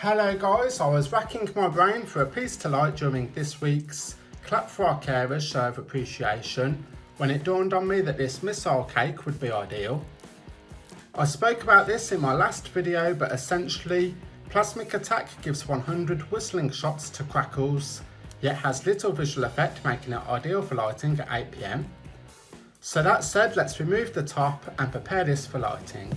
Hello guys, I was racking my brain for a piece to light during this week's Clap for Our Carers show of appreciation when it dawned on me that this missile cake would be ideal. I spoke about this in my last video, but essentially Plasmic Attack gives 100 whistling shots to crackles, yet has little visual effect, making it ideal for lighting at 8 PM. So that said, let's remove the top and prepare this for lighting.